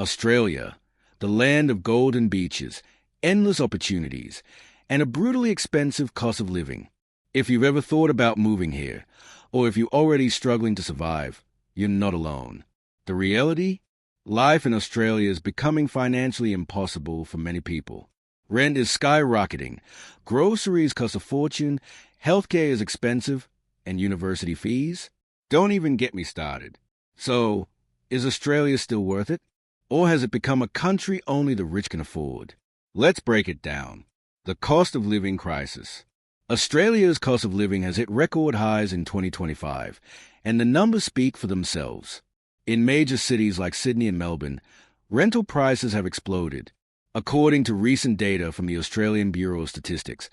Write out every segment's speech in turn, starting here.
Australia, the land of golden beaches, endless opportunities, and a brutally expensive cost of living. If you've ever thought about moving here, or if you're already struggling to survive, you're not alone. The reality? Life in Australia is becoming financially impossible for many people. Rent is skyrocketing, groceries cost a fortune, healthcare is expensive, and university fees? Don't even get me started. So, is Australia still worth it? Or has it become a country only the rich can afford? Let's break it down. The cost of living crisis. Australia's cost of living has hit record highs in 2025, and the numbers speak for themselves. In major cities like Sydney and Melbourne, rental prices have exploded. According to recent data from the Australian Bureau of Statistics,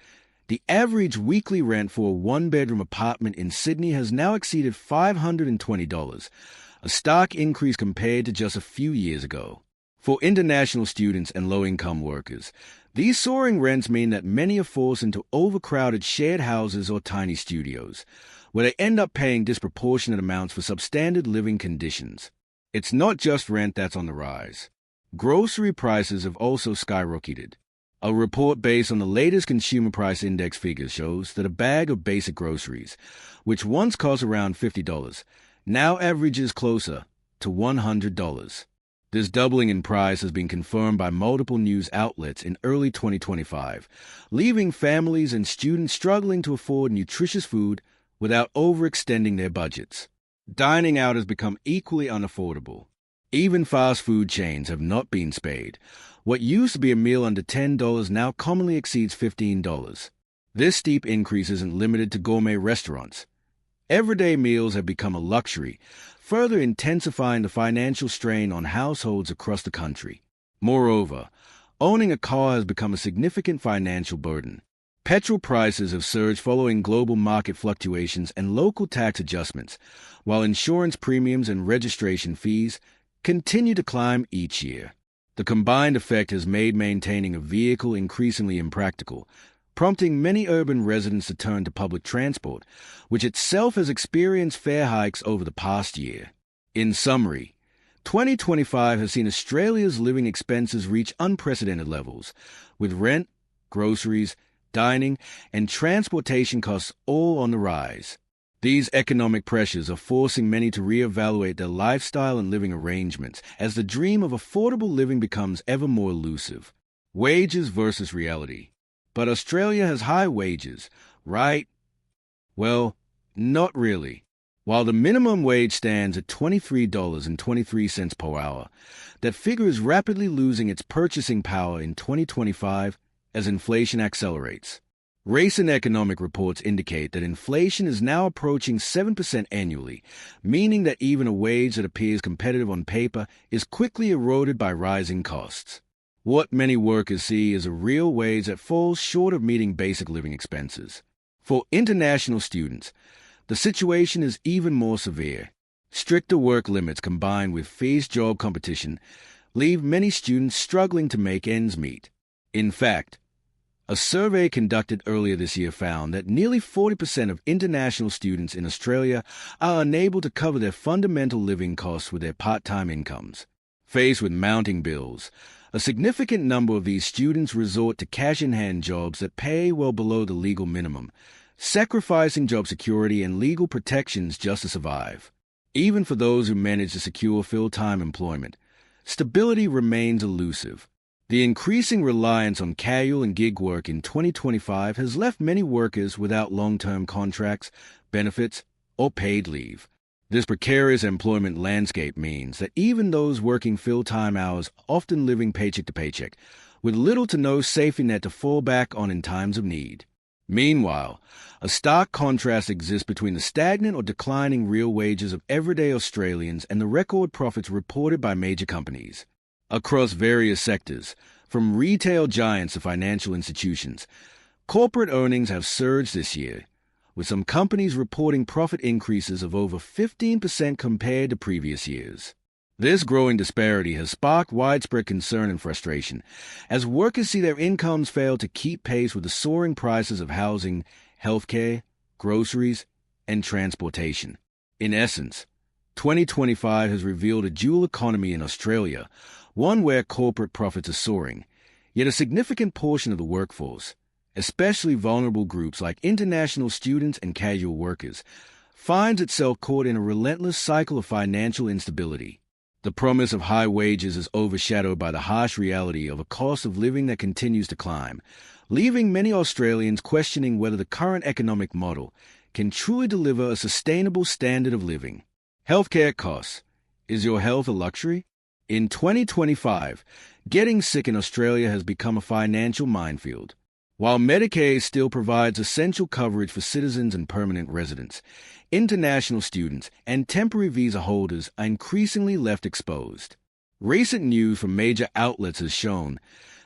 the average weekly rent for a one-bedroom apartment in Sydney has now exceeded $520, a stark increase compared to just a few years ago. For international students and low-income workers, these soaring rents mean that many are forced into overcrowded shared houses or tiny studios, where they end up paying disproportionate amounts for substandard living conditions. It's not just rent that's on the rise. Grocery prices have also skyrocketed. A report based on the latest Consumer Price Index figures shows that a bag of basic groceries, which once cost around $50, now averages closer to $100. This doubling in price has been confirmed by multiple news outlets in early 2025, leaving families and students struggling to afford nutritious food without overextending their budgets. Dining out has become equally unaffordable. Even fast food chains have not been spared. What used to be a meal under $10 now commonly exceeds $15. This steep increase isn't limited to gourmet restaurants. Everyday meals have become a luxury, further intensifying the financial strain on households across the country. Moreover, owning a car has become a significant financial burden. Petrol prices have surged following global market fluctuations and local tax adjustments, while insurance premiums and registration fees continue to climb each year. The combined effect has made maintaining a vehicle increasingly impractical, prompting many urban residents to turn to public transport, which itself has experienced fare hikes over the past year. In summary, 2025 has seen Australia's living expenses reach unprecedented levels, with rent, groceries, dining, and transportation costs all on the rise. These economic pressures are forcing many to reevaluate their lifestyle and living arrangements as the dream of affordable living becomes ever more elusive. Wages versus reality. But Australia has high wages, right? Well, not really. While the minimum wage stands at $23.23 per hour, that figure is rapidly losing its purchasing power in 2025 as inflation accelerates. Recent economic reports indicate that inflation is now approaching 7% annually, meaning that even a wage that appears competitive on paper is quickly eroded by rising costs. What many workers see is a real wage that falls short of meeting basic living expenses. For international students, the situation is even more severe. Stricter work limits combined with fierce job competition leave many students struggling to make ends meet. In fact, a survey conducted earlier this year found that nearly 40% of international students in Australia are unable to cover their fundamental living costs with their part-time incomes. Faced with mounting bills, a significant number of these students resort to cash-in-hand jobs that pay well below the legal minimum, sacrificing job security and legal protections just to survive. Even for those who manage to secure full-time employment, stability remains elusive. The increasing reliance on casual and gig work in 2025 has left many workers without long-term contracts, benefits, or paid leave. This precarious employment landscape means that even those working full-time hours are often living paycheck to paycheck, with little to no safety net to fall back on in times of need. Meanwhile, a stark contrast exists between the stagnant or declining real wages of everyday Australians and the record profits reported by major companies. Across various sectors, from retail giants to financial institutions, corporate earnings have surged this year, with some companies reporting profit increases of over 15% compared to previous years. This growing disparity has sparked widespread concern and frustration, as workers see their incomes fail to keep pace with the soaring prices of housing, healthcare, groceries, and transportation. In essence, 2025 has revealed a dual economy in Australia, one where corporate profits are soaring, yet a significant portion of the workforce, especially vulnerable groups like international students and casual workers, finds itself caught in a relentless cycle of financial instability. The promise of high wages is overshadowed by the harsh reality of a cost of living that continues to climb, leaving many Australians questioning whether the current economic model can truly deliver a sustainable standard of living. Healthcare costs. Is your health a luxury? In 2025, getting sick in Australia has become a financial minefield. While Medicaid still provides essential coverage for citizens and permanent residents, international students and temporary visa holders are increasingly left exposed. Recent news from major outlets has shown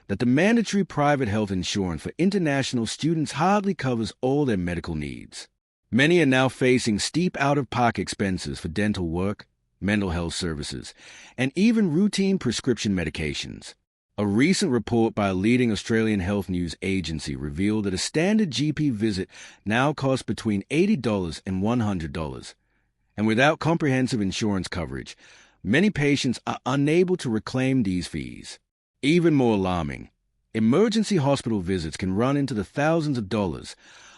that the mandatory private health insurance for international students hardly covers all their medical needs. Many are now facing steep out-of-pocket expenses for dental work, mental health services, and even routine prescription medications. A recent report by a leading Australian health news agency revealed that a standard GP visit now costs between $80 and $100. And without comprehensive insurance coverage, many patients are unable to reclaim these fees. Even more alarming, emergency hospital visits can run into the thousands of dollars,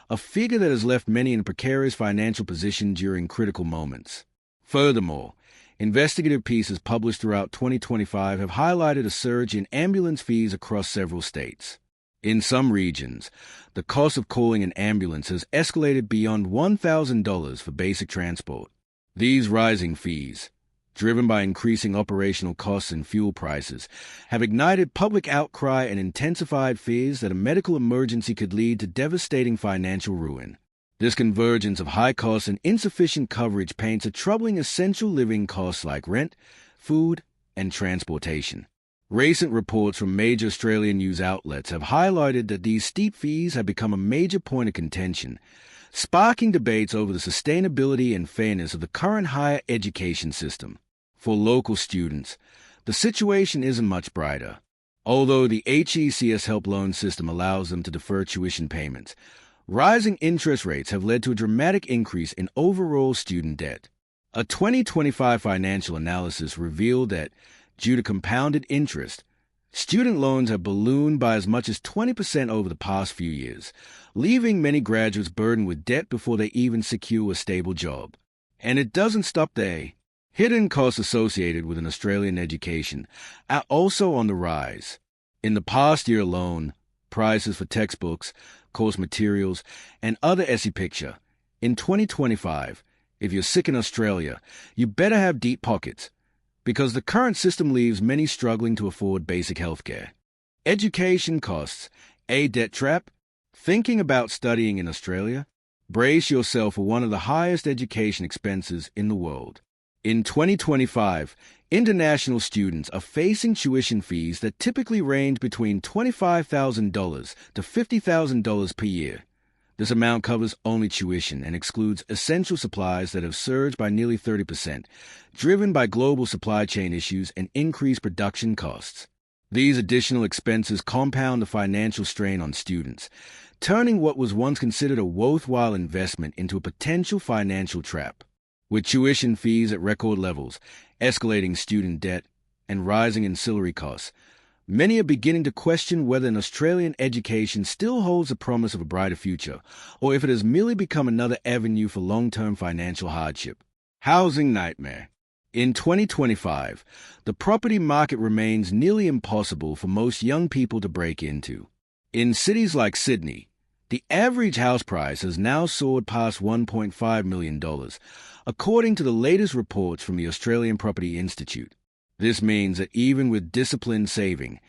a figure that has left many in a precarious financial position during critical moments. Furthermore, investigative pieces published throughout 2025 have highlighted a surge in ambulance fees across several states. In some regions, the cost of calling an ambulance has escalated beyond $1,000 for basic transport. These rising fees, driven by increasing operational costs and fuel prices, have ignited public outcry and intensified fears that a medical emergency could lead to devastating financial ruin. This convergence of high costs and insufficient coverage paints a troubling essential living costs like rent, food, and transportation. Recent reports from major Australian news outlets have highlighted that these steep fees have become a major point of contention, sparking debates over the sustainability and fairness of the current higher education system. For local students, the situation isn't much brighter. Although the HECS help loan system allows them to defer tuition payments, rising interest rates have led to a dramatic increase in overall student debt. A 2025 financial analysis revealed that, due to compounded interest, student loans have ballooned by as much as 20% over the past few years, leaving many graduates burdened with debt before they even secure a stable job. And it doesn't stop there. Hidden costs associated with an Australian education are also on the rise. In the past year alone, prices for textbooks, course materials, and other picture. In 2025, if you're sick in Australia, you better have deep pockets, because the current system leaves many struggling to afford basic healthcare. Education costs, a debt trap? Thinking about studying in Australia? Brace yourself for one of the highest education expenses in the world. In 2025, international students are facing tuition fees that typically range between $25,000 to $50,000 per year. This amount covers only tuition and excludes essential supplies that have surged by nearly 30%, driven by global supply chain issues and increased production costs. These additional expenses compound the financial strain on students, turning what was once considered a worthwhile investment into a potential financial trap. With tuition fees at record levels, escalating student debt, and rising ancillary costs, many are beginning to question whether an Australian education still holds the promise of a brighter future, or if it has merely become another avenue for long-term financial hardship. Housing nightmare. In 2025, the property market remains nearly impossible for most young people to break into. In cities like Sydney, the average house price has now soared past $1.5 million, according to the latest reports from the Australian Property Institute. This means that even with disciplined saving,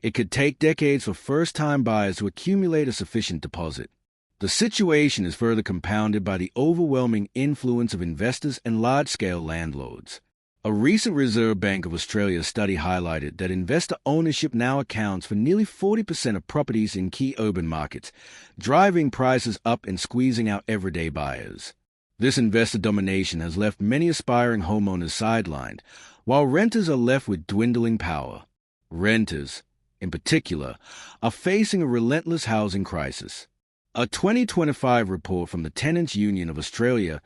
it could take decades for first-time buyers to accumulate a sufficient deposit. The situation is further compounded by the overwhelming influence of investors and large-scale landlords. A recent Reserve Bank of Australia study highlighted that investor ownership now accounts for nearly 40% of properties in key urban markets, driving prices up and squeezing out everyday buyers. This investor domination has left many aspiring homeowners sidelined, while renters are left with dwindling power. Renters, in particular, are facing a relentless housing crisis. A 2025 report from the Tenants' Union of Australia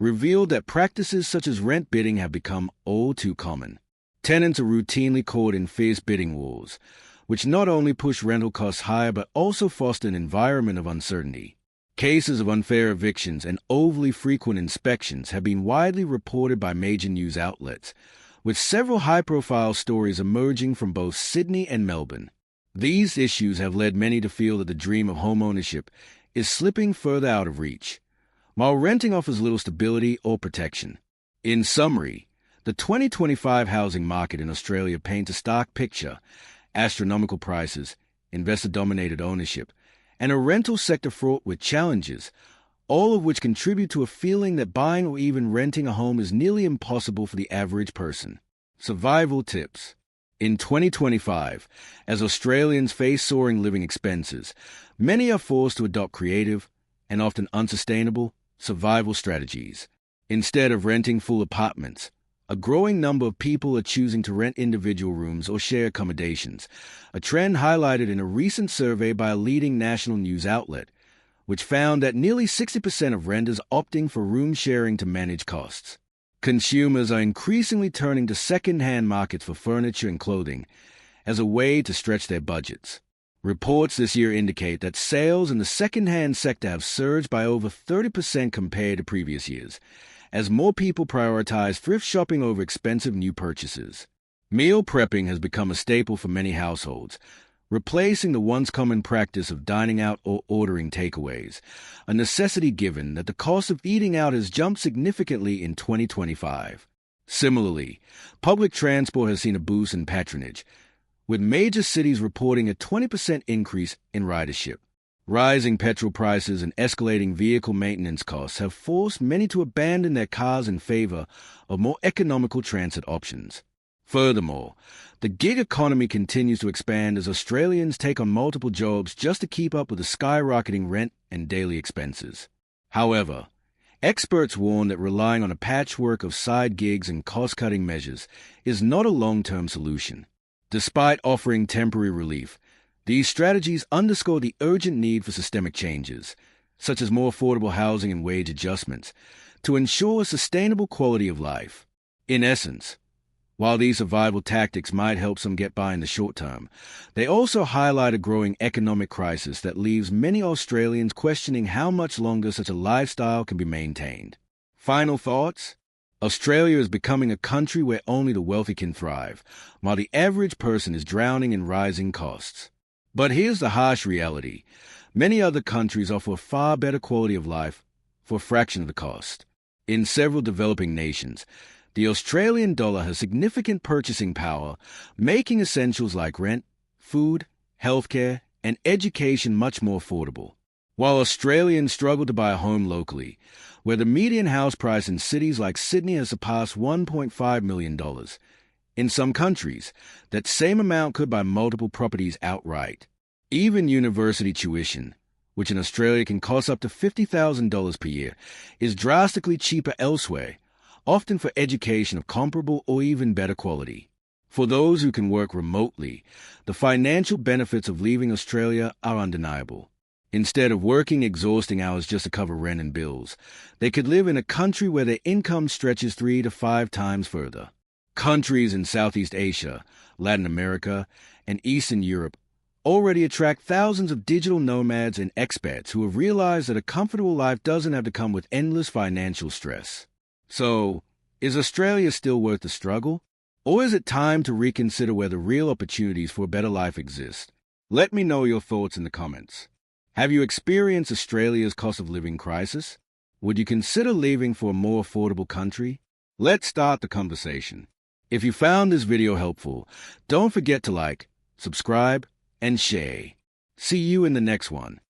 revealed that practices such as rent bidding have become all too common. Tenants are routinely caught in fierce bidding wars, which not only push rental costs higher but also foster an environment of uncertainty. Cases of unfair evictions and overly frequent inspections have been widely reported by major news outlets, with several high-profile stories emerging from both Sydney and Melbourne. These issues have led many to feel that the dream of homeownership is slipping further out of reach, while renting offers little stability or protection. In summary, the 2025 housing market in Australia paints a stark picture: astronomical prices, investor-dominated ownership, and a rental sector fraught with challenges, all of which contribute to a feeling that buying or even renting a home is nearly impossible for the average person. Survival tips. In 2025, as Australians face soaring living expenses, many are forced to adopt creative and often unsustainable survival strategies. Instead of renting full apartments, a growing number of people are choosing to rent individual rooms or share accommodations, a trend highlighted in a recent survey by a leading national news outlet, which found that nearly 60% of renters opting for room sharing to manage costs. Consumers are increasingly turning to second-hand markets for furniture and clothing as a way to stretch their budgets. Reports this year indicate that sales in the second-hand sector have surged by over 30% compared to previous years, as more people prioritize thrift shopping over expensive new purchases. Meal prepping has become a staple for many households, replacing the once common practice of dining out or ordering takeaways, a necessity given that the cost of eating out has jumped significantly in 2025. Similarly, public transport has seen a boost in patronage, with major cities reporting a 20% increase in ridership. Rising petrol prices and escalating vehicle maintenance costs have forced many to abandon their cars in favor of more economical transit options. Furthermore, the gig economy continues to expand as Australians take on multiple jobs just to keep up with the skyrocketing rent and daily expenses. However, experts warn that relying on a patchwork of side gigs and cost-cutting measures is not a long-term solution. Despite offering temporary relief, these strategies underscore the urgent need for systemic changes, such as more affordable housing and wage adjustments, to ensure a sustainable quality of life. In essence, while these survival tactics might help some get by in the short term, they also highlight a growing economic crisis that leaves many Australians questioning how much longer such a lifestyle can be maintained. Final thoughts? Australia is becoming a country where only the wealthy can thrive, while the average person is drowning in rising costs. But here's the harsh reality: many other countries offer a far better quality of life for a fraction of the cost. In several developing nations, the Australian dollar has significant purchasing power, making essentials like rent, food, healthcare, and education much more affordable. While Australians struggle to buy a home locally, where the median house price in cities like Sydney has surpassed $1.5 million, in some countries, that same amount could buy multiple properties outright. Even university tuition, which in Australia can cost up to $50,000 per year, is drastically cheaper elsewhere, often for education of comparable or even better quality. For those who can work remotely, the financial benefits of leaving Australia are undeniable. Instead of working exhausting hours just to cover rent and bills, they could live in a country where their income stretches 3 to 5 times further. Countries in Southeast Asia, Latin America, and Eastern Europe already attract thousands of digital nomads and expats who have realized that a comfortable life doesn't have to come with endless financial stress. So, is Australia still worth the struggle? Or is it time to reconsider whether real opportunities for a better life exist? Let me know your thoughts in the comments. Have you experienced Australia's cost of living crisis? Would you consider leaving for a more affordable country? Let's start the conversation. If you found this video helpful, don't forget to like, subscribe, and share. See you in the next one.